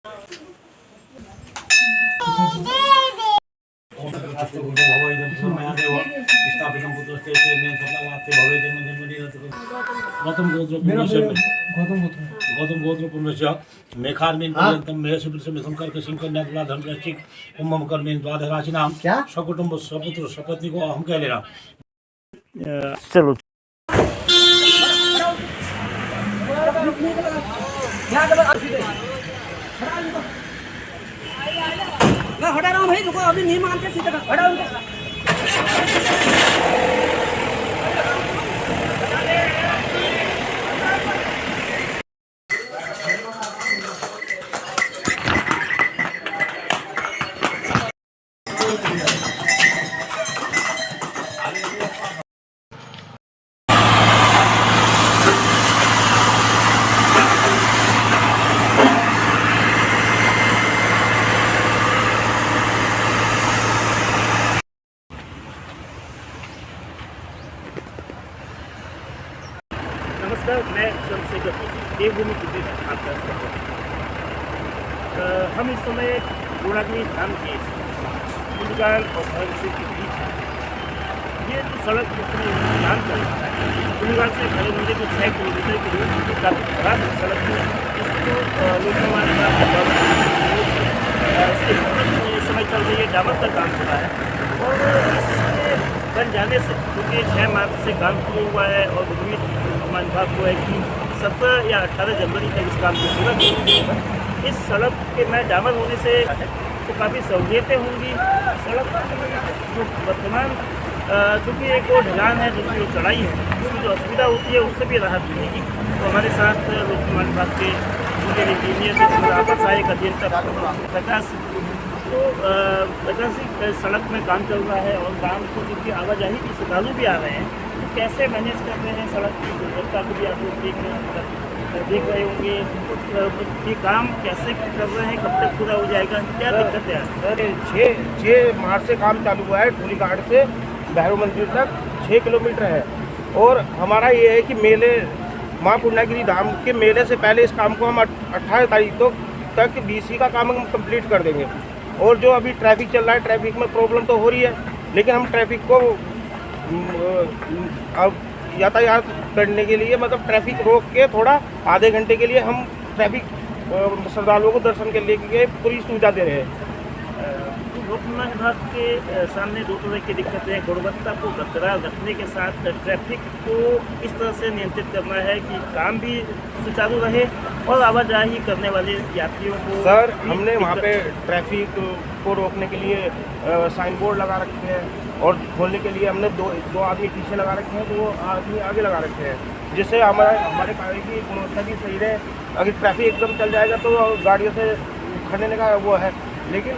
गौतम गोत्र पुण्यस्य मेघार्मीन पर्यंतम धर्मरक्षिक कुंभम कर्मीन द्वादराशिनाम सकुटुंब सपुत्र सपत्नी को हम कह लेना। चलो हटा रहा हूँ भाई, रुको अभी नहीं मानते सीधे हटा उनको। नमस्कार, मैं चंद्रशेखर देवभूमि आपका हम इस समय पूर्णागिरी धाम के कुंडगाल और भरतपुर के बीच हैं। ये जो सड़क जिसमें काम चल रहा है कुंडगाल से भरे मंदिर को 6 किलोमीटर की दूर काफ़ी खराब सड़क है। इसको लोकमान्य इसके समय चल रही है, डामर का काम हो रहा है और इसके बन जाने से क्योंकि 6 मार्च से काम शुरू हुआ है और उम्मीद मान भाग हुआ है कि 17 या 18 जनवरी तक इस काम को पूरा होगा। इस सड़क के मैं डामर होने से तो काफ़ी सहूलियतें होंगी। सड़क जो वर्तमान चूँकि एक और ढलान है, दूसरी जो चढ़ाई है, उसकी जो असुविधा होती है उससे भी राहत मिलेगी। तो हमारे साथ लोक निर्माण विभाग के जूनियर इंजीनियर आपस सहायक अभियंता प्रकाश तो प्रकाश जी, सड़क में काम चल रहा है और काम को क्योंकि आवाजाही की श्रद्धालु भी आ रहे हैं, तो कैसे मैनेज कर रहे हैं सड़क की गुणवत्ता को भी आप लोग देख रहे होंगे। ये काम कैसे कर रहे हैं, कब तक पूरा हो जाएगा, क्या दिक्कत है? सर 6 मार्च से काम चालू हुआ है। धूलीघाट से भैरव मंदिर तक 6 किलोमीटर है और हमारा ये है कि मेले माँ पूर्णागिरी धाम के मेले से पहले इस काम को हम 18 तारीख तक BC का काम हम कंप्लीट कर देंगे। और जो अभी ट्रैफिक चल रहा है, ट्रैफिक में प्रॉब्लम तो हो रही है, लेकिन हम ट्रैफिक को अब यातायात करने के लिए मतलब ट्रैफिक रोक के थोड़ा आधे घंटे के लिए हम ट्रैफिक श्रद्धालुओं को दर्शन के लिए पूरी सुविधा दे रहे हैं। लोक निर्माण विभाग के सामने दो तरह की दिक्कतें हैं। गुणवत्ता को बरकरार रखने के साथ ट्रैफिक को इस तरह से नियंत्रित करना है कि काम भी सुचारू रहे और आवाजाही करने वाले यात्रियों को। सर हमने वहाँ पे ट्रैफिक को रोकने के लिए साइन बोर्ड लगा रखे हैं और खोलने के लिए हमने दो आदमी पीछे लगा रखे हैं, 2 आदमी आगे लगा रखे हैं, जिससे हमारे कार्य की गुणवत्ता भी सही रहे। अगर ट्रैफिक एकदम चल जाएगा तो गाड़ियों से खड़ने का वो है, लेकिन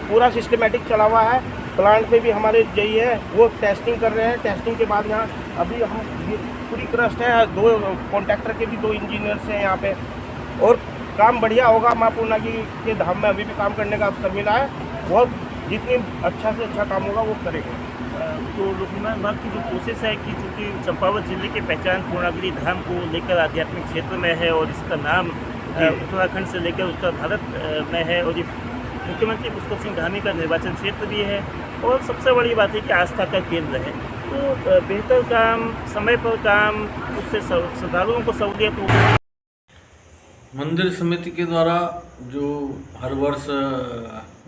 पूरा सिस्टमेटिक चला हुआ है। प्लांट पे भी हमारे JE है, वो टेस्टिंग कर रहे हैं। टेस्टिंग के बाद यहाँ अभी हम पूरी क्रस्ट है, 2 कॉन्ट्रैक्टर के भी 2 इंजीनियर्स हैं यहाँ पे और काम बढ़िया होगा। माँ पूर्णागिरी के धाम में अभी भी काम करने का अवसर मिला है, बहुत जितनी अच्छा से अच्छा काम होगा वो करेंगे। तो लोक निर्माण विभाग की जो कोशिश है कि चूँकि चंपावत जिले की पहचान पूर्णागिरी धाम को लेकर आध्यात्मिक क्षेत्र में है और इसका नाम उत्तराखंड से लेकर उत्तर भारत में है और ये मुख्यमंत्री पुष्कर सिंह धामी का निर्वाचन क्षेत्र भी है और सबसे बड़ी बात है कि आस्था का केंद्र है। तो बेहतर काम, समय पर काम, उससे श्रद्धालुओं को सहूलियत होगी। मंदिर समिति के द्वारा जो हर वर्ष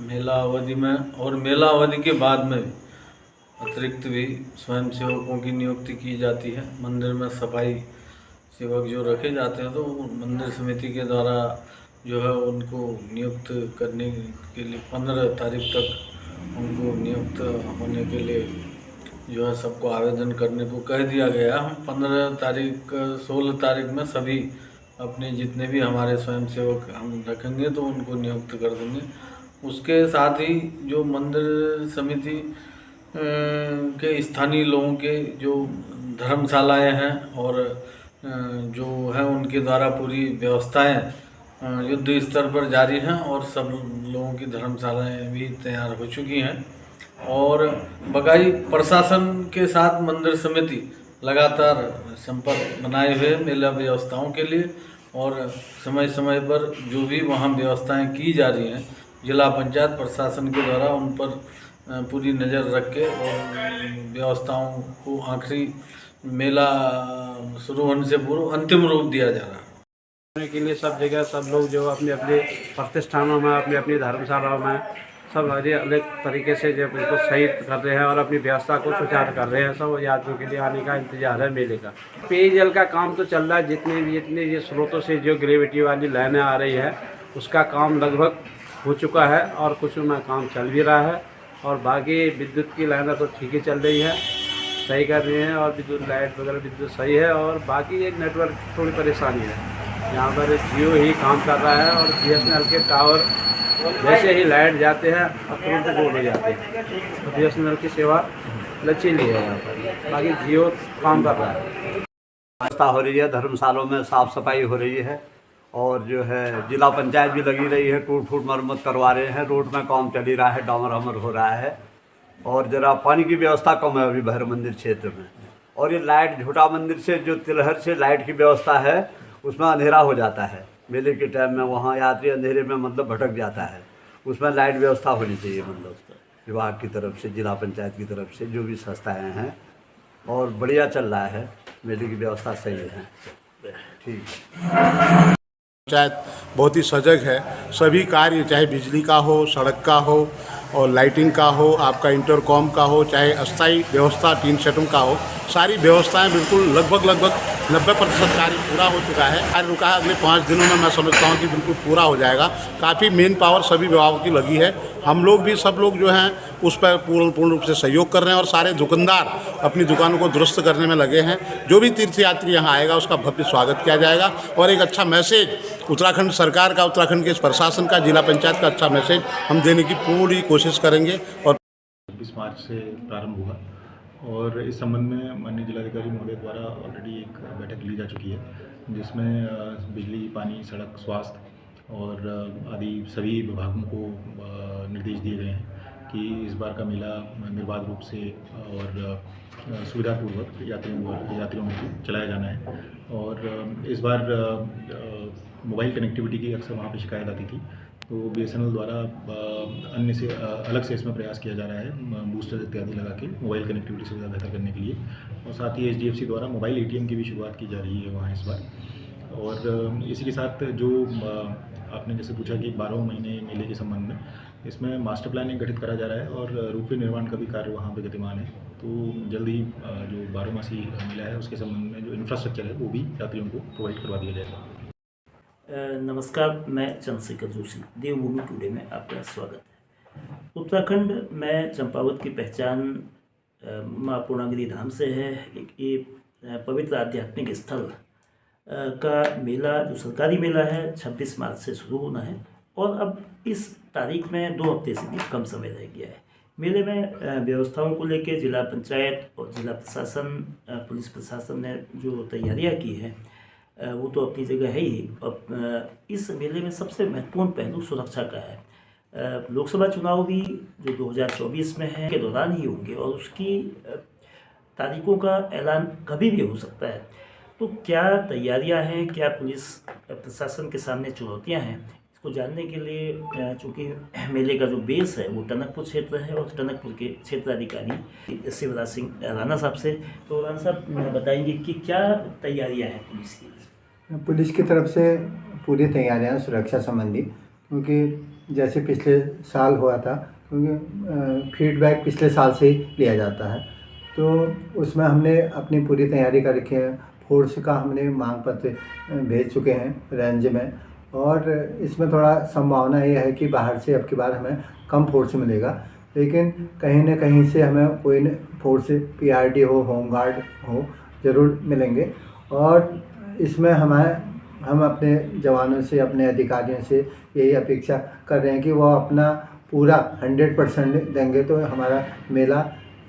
मेला अवधि में और मेला अवधि के बाद में अतिरिक्त भी स्वयंसेवकों की नियुक्ति की जाती है। मंदिर में सफाई सेवक जो रखे जाते हैं तो मंदिर समिति के द्वारा जो है उनको नियुक्त करने के लिए 15 तारीख तक उनको नियुक्त होने के लिए जो है सबको आवेदन करने को कह दिया गया। हम 16 तारीख में सभी अपने जितने भी हमारे स्वयंसेवक हम रखेंगे तो उनको नियुक्त कर देंगे। उसके साथ ही जो मंदिर समिति के स्थानीय लोगों के जो धर्मशालाएं हैं और जो है उनके द्वारा पूरी व्यवस्थाएं युद्ध स्तर पर जारी हैं और सब लोगों की धर्मशालाएं भी तैयार हो चुकी हैं और बकाई प्रशासन के साथ मंदिर समिति लगातार संपर्क बनाए हुए मेला व्यवस्थाओं के लिए और समय समय पर जो भी वहाँ व्यवस्थाएं की जा रही हैं जिला पंचायत प्रशासन के द्वारा उन पर पूरी नज़र रख के और व्यवस्थाओं को आखिरी मेला शुरू होने से पूर्व अंतिम रूप दिया जा रहा है। के लिए सब जगह सब लोग जो अपने अपने प्रतिष्ठानों में अपनी अपनी धर्मशालाओं में सब अलग तरीके से जो बिल्कुल सही कर रहे हैं और अपनी व्यवस्था को सुचारू कर रहे हैं। सब यात्रियों के लिए आने का इंतजार है मेले का। पेयजल का काम तो चल रहा है, जितने ये स्रोतों से जो ग्रेविटी वाली लाइनें आ रही है उसका काम लगभग हो चुका है और कुछ में काम चल भी रहा है। और बाकी विद्युत की लाइनें तो ठीक ही चल रही है, सही कर रही हैं और विद्युत लाइट वगैरह विद्युत सही है। और बाकी ये नेटवर्क की थोड़ी परेशानी है, यहाँ पर जियो ही काम कर रहा है और BSNL के टावर जैसे ही लाइट जाते हैं और तुरंत गोल हो जाते हैं। तो BSNL की सेवा लचीली है यहाँ पर, बाकी जियो काम कर रहा है। व्यवस्था हो रही है, धर्मशालों में साफ़ सफाई हो रही है और जो है जिला पंचायत भी लगी रही है, टूट फूट मरम्मत करवा रहे हैं, रोड में काम चल ही रहा है, डामर हमर हो रहा है। और ज़रा पानी की व्यवस्था कम है अभी भैर मंदिर क्षेत्र में। और ये लाइट झूठा मंदिर से जो तिलहर से लाइट की व्यवस्था है उसमें अंधेरा हो जाता है मेले के टाइम में, वहाँ यात्री अंधेरे में मतलब भटक जाता है। उसमें लाइट व्यवस्था होनी चाहिए, मतलब विभाग की तरफ से, जिला पंचायत की तरफ से जो भी संस्थाएँ हैं। और बढ़िया चल रहा है, मेले की व्यवस्था सही है, ठीक। पंचायत बहुत ही सजग है, सभी कार्य चाहे बिजली का हो, सड़क का हो और लाइटिंग का हो, आपका इंटरकॉम का हो, चाहे अस्थायी व्यवस्था टीन सेटों का हो, सारी व्यवस्थाएं बिल्कुल लगभग 90% कार्य पूरा हो चुका है। कार्य रुका है, अगले 5 दिनों में मैं समझता हूँ कि बिल्कुल पूरा हो जाएगा। काफ़ी मेन पावर सभी विभागों की लगी है, हम लोग भी सब लोग जो हैं उस पर पूर्ण रूप से सहयोग कर रहे हैं और सारे दुकानदार अपनी दुकानों को दुरुस्त करने में लगे हैं। जो भी तीर्थयात्री यहाँ आएगा उसका भव्य स्वागत किया जाएगा और एक अच्छा मैसेज उत्तराखंड सरकार का, उत्तराखंड के प्रशासन का, जिला पंचायत का अच्छा मैसेज हम देने की पूरी कोशिश करेंगे। और 26 मार्च से प्रारंभ हुआ और इस संबंध में माननीय जिलाधिकारी महोदय द्वारा ऑलरेडी एक बैठक ली जा चुकी है, जिसमें बिजली, पानी, सड़क, स्वास्थ्य और आदि सभी विभागों को निर्देश दिए गए हैं कि इस बार का मेला निर्बाध रूप से और सुविधापूर्वक यात्रियों में चलाया जाना है। और इस बार मोबाइल कनेक्टिविटी की अक्सर वहाँ पर शिकायत आती थी, तो BSNL द्वारा अन्य से अलग से इसमें प्रयास किया जा रहा है, बूस्टर इत्यादि लगा के मोबाइल कनेक्टिविटी सुविधा बेहतर करने के लिए। और साथ ही SDFC द्वारा मोबाइल ATM की भी शुरुआत की जा रही है वहाँ इस बार। और इसी के साथ जो आपने जैसे पूछा कि 12 महीने मेले के संबंध में, इसमें मास्टर प्लान एक गठित करा जा रहा है और रूपवे निर्माण का भी कार्य वहाँ पर गतिमान है। तो जल्द ही जो 12 मासी मेला है उसके संबंध में जो इंफ्रास्ट्रक्चर है वो भी यात्रियों को प्रोवाइड करवा दिया जाएगा। नमस्कार, मैं चंद्रशेखर जोशी, देवभूमि टुडे में आपका स्वागत है। उत्तराखंड में चंपावत की पहचान माँ पूर्णागिरि धाम से है। ये पवित्र आध्यात्मिक स्थल का मेला, जो सरकारी मेला है, 26 मार्च से शुरू होना है और अब इस तारीख में 2 हफ्ते से भी कम समय रह गया है। मेले में व्यवस्थाओं को लेकर जिला पंचायत और जिला प्रशासन, पुलिस प्रशासन ने जो तैयारियां की हैं वो तो अपनी जगह है ही। और इस मेले में सबसे महत्वपूर्ण पहलू सुरक्षा का है। लोकसभा चुनाव भी जो 2024 में है के दौरान ही होंगे और उसकी तारीखों का ऐलान कभी भी हो सकता है। तो क्या तैयारियां हैं, क्या पुलिस प्रशासन के सामने चुनौतियां हैं, इसको जानने के लिए चूँकि मेले का जो बेस है वो टनकपुर क्षेत्र है और टनकपुर के क्षेत्राधिकारी शिवराज सिंह राणा साहब से, तो राणा साहब बताएंगे कि क्या तैयारियां हैं पुलिस की? पुलिस की तरफ से पूरी तैयारियां सुरक्षा संबंधी, क्योंकि जैसे पिछले साल हुआ था, क्योंकि फीडबैक पिछले साल से ही लिया जाता है, तो उसमें हमने अपनी पूरी तैयारी कर रखी है। फोर्स का हमने मांग पत्र भेज चुके हैं रेंज में और इसमें थोड़ा संभावना ये है कि बाहर से अब की बार हमें कम फोर्स मिलेगा, लेकिन कहीं न कहीं से हमें कोई फोर्स PRD हो, होमगार्ड हो, ज़रूर मिलेंगे। और इसमें हम अपने जवानों से, अपने अधिकारियों से यही अपेक्षा कर रहे हैं कि वो अपना पूरा 100% देंगे तो हमारा मेला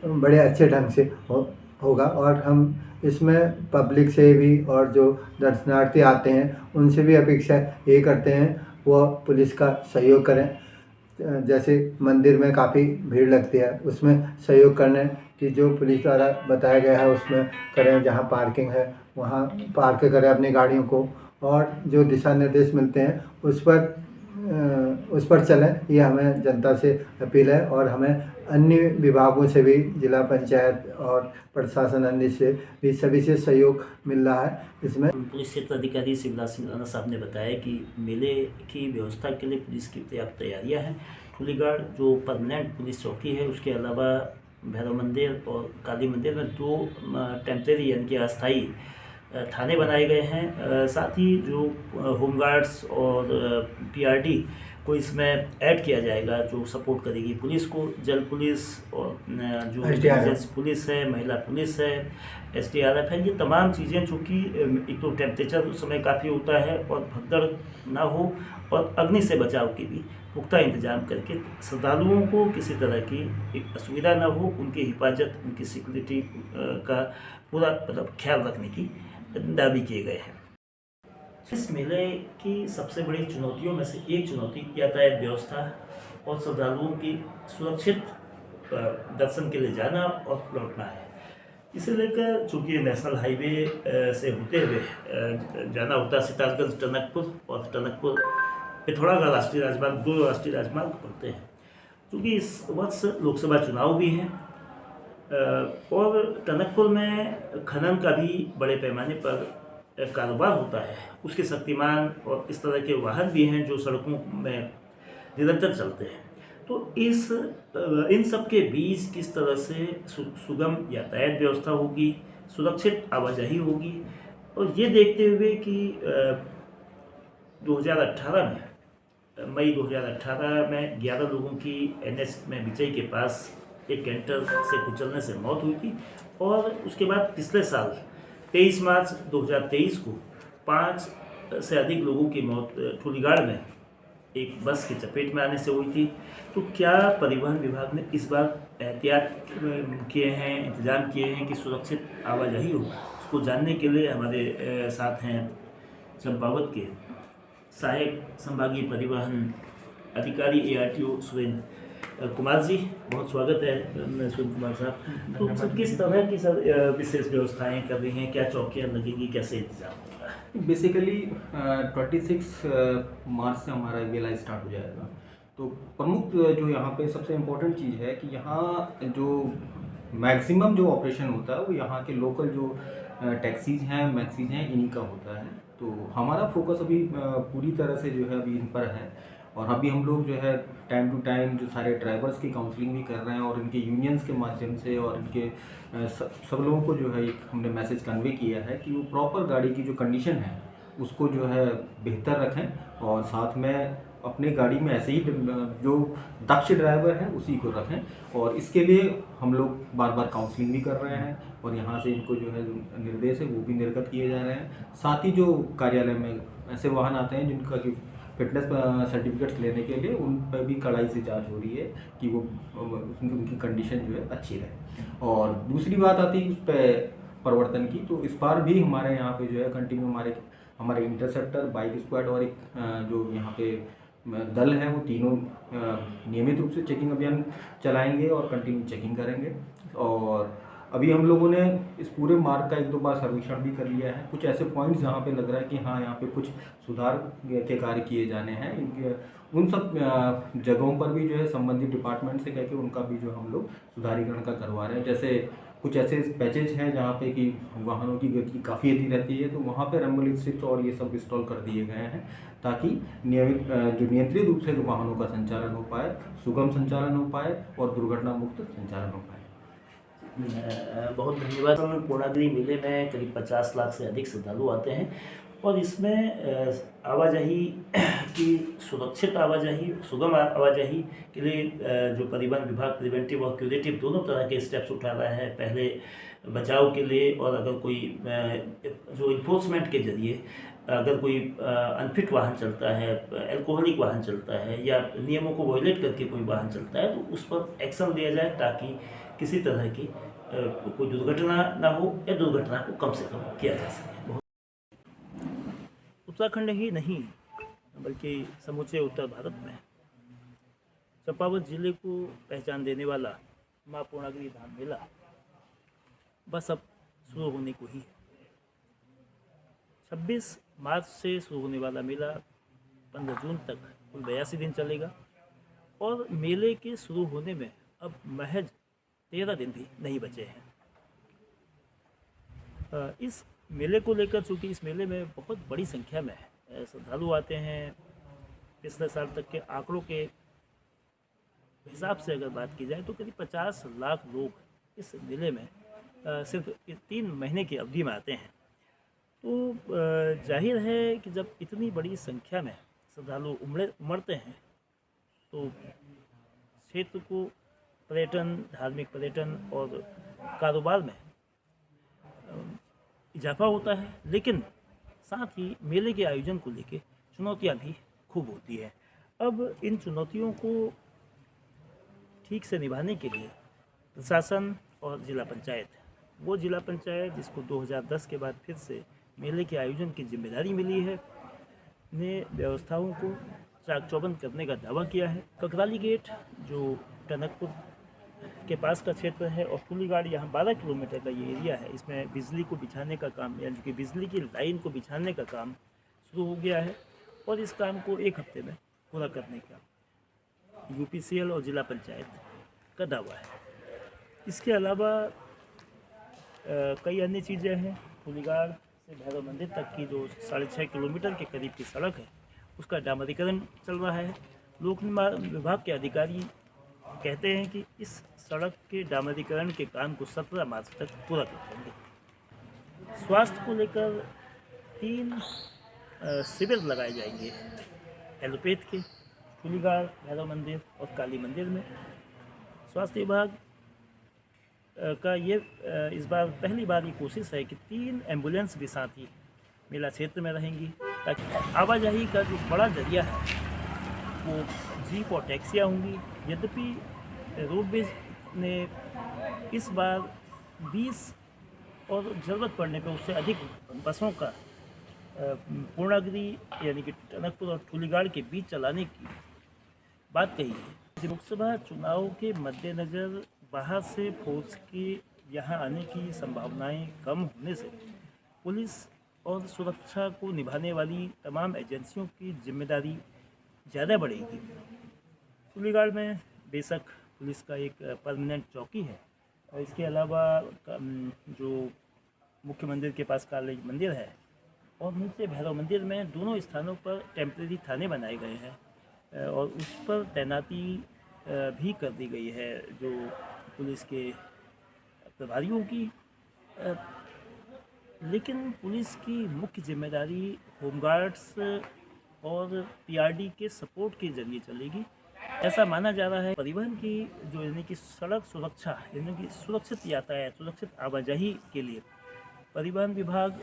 बड़े अच्छे ढंग से होगा। और हम इसमें पब्लिक से भी और जो दर्शनार्थी आते हैं उनसे भी अपेक्षा ये करते हैं वो पुलिस का सहयोग करें। जैसे मंदिर में काफ़ी भीड़ लगती है, उसमें सहयोग करने कि जो पुलिस द्वारा बताया गया है उसमें करें। जहाँ पार्किंग है वहाँ पार्क करें अपनी गाड़ियों को और जो दिशा निर्देश मिलते हैं उस पर चलें, ये हमें जनता से अपील है। और हमें अन्य विभागों से भी, जिला पंचायत और प्रशासन अन्य से भी सभी से सहयोग मिल रहा है इसमें। पुलिस क्षेत्र अधिकारी शिवराज सिंह राणा साहब ने बताया कि मेले की व्यवस्था के लिए पुलिस की पर्याप्त तैयारियां हैं। ठुलीगढ़ जो परमानेंट पुलिस चौकी है, उसके अलावा भैरव मंदिर और काली मंदिर में 2 टेम्परेरी यानी कि अस्थायी थाने बनाए गए हैं। साथ ही जो होमगार्ड्स और पीआरडी को इसमें ऐड किया जाएगा, जो सपोर्ट करेगी पुलिस को। जल पुलिस और जो इंटेलिजेंस पुलिस है, महिला पुलिस है, एसडीआरएफ है, ये तमाम चीज़ें चूँकि एक तो टेम्परेचर उस समय काफ़ी होता है और भगदड़ ना हो, और अग्नि से बचाव के भी पुख्ता इंतजाम करके श्रद्धालुओं को किसी तरह की एक असुविधा ना हो, उनकी हिफाजत, उनकी सिक्योरिटी का पूरा मतलब ख्याल रखने की दावे किए गए हैं। इस मेले की सबसे बड़ी चुनौतियों में से एक चुनौती यातायात व्यवस्था और श्रद्धालुओं की सुरक्षित दर्शन के लिए जाना और लौटना है। इसे लेकर चूँकि नेशनल हाईवे से होते हुए जाना होता है, सितारगंज टनकपुर और टनकपुर पिथौरागढ़ राष्ट्रीय राजमार्ग, 2 राष्ट्रीय राजमार्ग पड़ते हैं। चूँकि इस वर्ष लोकसभा चुनाव भी हैं और टनकपुर में खनन का भी बड़े पैमाने पर कारोबार होता है, उसके शक्तिमान और इस तरह के वाहन भी हैं जो सड़कों में निरंतर चलते हैं। तो इन सब के बीच किस तरह से सुगम यातायात व्यवस्था होगी, सुरक्षित आवाजाही होगी, और ये देखते हुए कि 2018 में मई 2018 में 11 लोगों की एनएच में बिचई के पास एक कैंटर से कुचलने से मौत हुई थी, और उसके बाद पिछले साल 23 मार्च 2023 को 5 से अधिक लोगों की मौत ठुलीगढ़ में एक बस की चपेट में आने से हुई थी। तो क्या परिवहन विभाग ने इस बार एहतियात किए हैं, इंतजाम किए हैं कि सुरक्षित आवाजाही हो? उसको जानने के लिए हमारे साथ हैं चंपावत के सहायक संभागीय परिवहन अधिकारी ARTO सुरेंद्र कुमार जी। बहुत स्वागत है सुरेंद्र कुमार साहब। तो सर, किस तरह की सर विशेष व्यवस्थाएं कर रही हैं, क्या चौकियां लगेंगी, कैसे इंतजाम होगा? बेसिकली 26 मार्च से हमारा मेला स्टार्ट हो जाएगा। तो प्रमुख जो यहाँ पे सबसे इम्पोर्टेंट चीज़ है कि यहाँ जो मैक्सिमम जो ऑपरेशन होता है वो यहाँ के लोकल जो टैक्सीज हैं, मैक्सीज हैं, इन्हीं का होता है। तो हमारा फोकस अभी पूरी तरह से जो है अभी इन पर है, और अभी हम लोग जो है टाइम टू टाइम जो सारे ड्राइवर्स की काउंसलिंग भी कर रहे हैं, और इनके यूनियंस के माध्यम से और इनके सब लोगों को जो है एक हमने मैसेज कन्वे किया है कि वो प्रॉपर गाड़ी की जो कंडीशन है उसको जो है बेहतर रखें, और साथ में अपने गाड़ी में ऐसे ही जो दक्ष ड्राइवर हैं उसी को रखें। और इसके लिए हम लोग बार बार काउंसलिंग भी कर रहे हैं, और यहाँ से इनको जो है निर्देश है वो भी निर्गत किए जा रहे हैं। साथ ही जो कार्यालय में ऐसे वाहन आते हैं जिनका कि फिटनेस सर्टिफिकेट्स लेने के लिए, उन पर भी कड़ाई से जांच हो रही है कि वो उनकी कंडीशन जो है अच्छी रहे। और दूसरी बात आती है उस पर परिवर्तन की, तो इस बार भी हमारे यहाँ पे जो है कंटिन्यू हमारे इंटरसेप्टर, बाइक स्क्वाड और एक जो यहाँ पे दल है वो तीनों नियमित रूप से चेकिंग अभियान चलाएंगे और कंटिन्यू चेकिंग करेंगे। और अभी हम लोगों ने इस पूरे मार्ग का 1-2 बार सर्वेक्षण भी कर लिया है। कुछ ऐसे पॉइंट्स जहाँ पे लग रहा है कि हाँ यहाँ पे कुछ सुधार के कार्य किए जाने हैं, उन सब जगहों पर भी जो है संबंधित डिपार्टमेंट से कहकर उनका भी जो हम लोग सुधारीकरण का करवा रहे हैं। जैसे कुछ ऐसे पैचेज हैं जहाँ पे कि वाहनों की गति काफ़ी अधिक रहती है, तो वहाँ पे रैम्बल स्ट्रिप्स और ये सब इंस्टॉल कर दिए गए हैं, ताकि नियंत्रित रूप से वाहनों का संचालन हो पाए, सुगम संचालन हो पाए और दुर्घटना मुक्त संचालन हो पाए। बहुत धन्यवाद। पूर्णागिरि मेले में करीब 50 लाख से अधिक श्रद्धालु आते हैं, और इसमें आवाजाही की सुरक्षित आवाजाही, सुगम आवाजाही के लिए जो परिवहन विभाग प्रिवेंटिव और क्यूरेटिव दोनों तरह के स्टेप्स उठा रहा है। पहले बचाव के लिए, और अगर कोई जो इन्फोर्समेंट के जरिए अगर कोई अनफिट वाहन चलता है, अल्कोहलिक वाहन चलता है, या नियमों को वायलेट करके कोई वाहन चलता है, तो उस पर एक्शन लिया जाए ताकि किसी तरह की कोई दुर्घटना ना हो, या दुर्घटना को कम से कम किया जा सके। उत्तराखंड ही नहीं बल्कि समूचे उत्तर भारत में चंपावत जिले को पहचान देने वाला माँ पूर्णागिरि धाम मेला बस अब शुरू होने को ही है। 26 मार्च से शुरू होने वाला मेला 15 जून तक कुल 82 दिन चलेगा और मेले के शुरू होने में अब महज 13 दिन भी नहीं बचे हैं। इस मेले को लेकर, चूँकि इस मेले में बहुत बड़ी संख्या में श्रद्धालु आते हैं, पिछले साल तक के आंकड़ों के हिसाब से अगर बात की जाए तो करीब 50 लाख लोग इस मेले में सिर्फ 3 महीने की अवधि में आते हैं। तो जाहिर है कि जब इतनी बड़ी संख्या में श्रद्धालु उमड़ते हैं तो क्षेत्र को पर्यटन, धार्मिक पर्यटन और कारोबार में इजाफा होता है, लेकिन साथ ही मेले के आयोजन को लेकर चुनौतियां भी खूब होती है। अब इन चुनौतियों को ठीक से निभाने के लिए प्रशासन और जिला पंचायत, वो जिला पंचायत जिसको 2010 के बाद फिर से मेले के आयोजन की जिम्मेदारी मिली है, ने व्यवस्थाओं को चाक चौबंद करने का दावा किया है। ककराली गेट जो टनकपुर के पास का क्षेत्र है और कुलीगाड़, यहाँ 12 किलोमीटर का ये एरिया है, इसमें बिजली को बिछाने का काम, यानी कि बिजली की लाइन को बिछाने का काम शुरू हो गया है और इस काम को 1 हफ्ते में पूरा करने का UPCL और जिला पंचायत का दावा है। इसके अलावा कई अन्य चीज़ें हैं। कुलीगाड़ से भैरव मंदिर तक की जो 6.5 किलोमीटर के करीब की सड़क है, उसका डामरीकरण चल रहा है। लोक निर्माण विभाग के अधिकारी कहते हैं कि इस सड़क के डामरीकरण के काम को 17 मार्च तक पूरा कर देंगे। स्वास्थ्य को लेकर 3 शिविर लगाए जाएंगे एलोपैथ के, कुलीगाड़, भैरव मंदिर और काली मंदिर में। स्वास्थ्य विभाग का ये इस बार पहली बार ये कोशिश है कि 3 एम्बुलेंस भी साथ ही मेला क्षेत्र में रहेंगी, ताकि आवाजाही का जो बड़ा जरिया है वो जीप और टैक्सियाँ होंगी। यद्यपि रोडवेज ने इस बार 20 और ज़रूरत पड़ने पर उससे अधिक बसों का पूर्णागिरी यानी कि टनकपुर और कुलीगाड़ के बीच चलाने की बात कही है। लोकसभा चुनाव के मद्देनज़र बाहर से फोर्स के यहाँ आने की संभावनाएं कम होने से पुलिस और सुरक्षा को निभाने वाली तमाम एजेंसियों की जिम्मेदारी ज़्यादा बढ़ेगी। कुलीगाड़ में बेशक पुलिस का एक परमानेंट चौकी है और इसके अलावा जो मुख्य मंदिर के पास काली मंदिर है और नीचे भैरव मंदिर में दोनों स्थानों पर टेम्परेरी थाने बनाए गए हैं और उस पर तैनाती भी कर दी गई है जो पुलिस के प्रभारियों की। लेकिन पुलिस की मुख्य जिम्मेदारी होमगार्ड्स और PRD के सपोर्ट के जरिए चलेगी, ऐसा माना जा रहा है। परिवहन की जो यानी कि सड़क सुरक्षा, यानी कि सुरक्षित यातायात, सुरक्षित आवाजाही के लिए परिवहन विभाग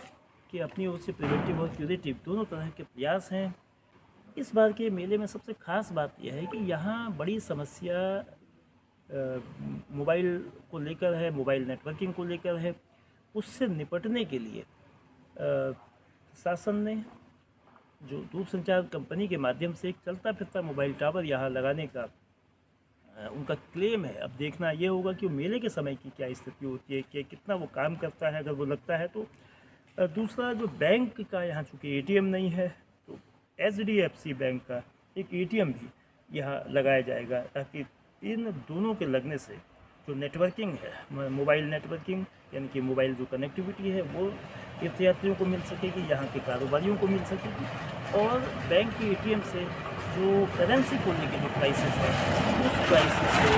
के अपनी ओर से प्रिवेंटिव और क्यूरेटिव दोनों तरह के प्रयास हैं। इस बार के मेले में सबसे ख़ास बात यह है कि यहाँ बड़ी समस्या मोबाइल को लेकर है, मोबाइल नेटवर्किंग को लेकर है। उससे निपटने के लिए शासन ने जो दूरसंचार कंपनी के माध्यम से एक चलता फिरता मोबाइल टावर यहाँ लगाने का उनका क्लेम है। अब देखना ये होगा कि मेले के समय की क्या स्थिति होती है, कि कितना वो काम करता है। अगर वो लगता है तो दूसरा जो बैंक का यहाँ चूँकि ATM नहीं है तो HDFC बैंक का एक ATM भी यहाँ लगाया जाएगा, ताकि इन दोनों के लगने से जो नेटवर्किंग है, मोबाइल नेटवर्किंग यानी कि मोबाइल जो कनेक्टिविटी है वो तीर्थयात्रियों को मिल सकेगी, यहाँ के कारोबारियों को मिल सकेगी और बैंक के ATM से जो करेंसी को लेकर जो क्राइसिस है उस क्राइसिस से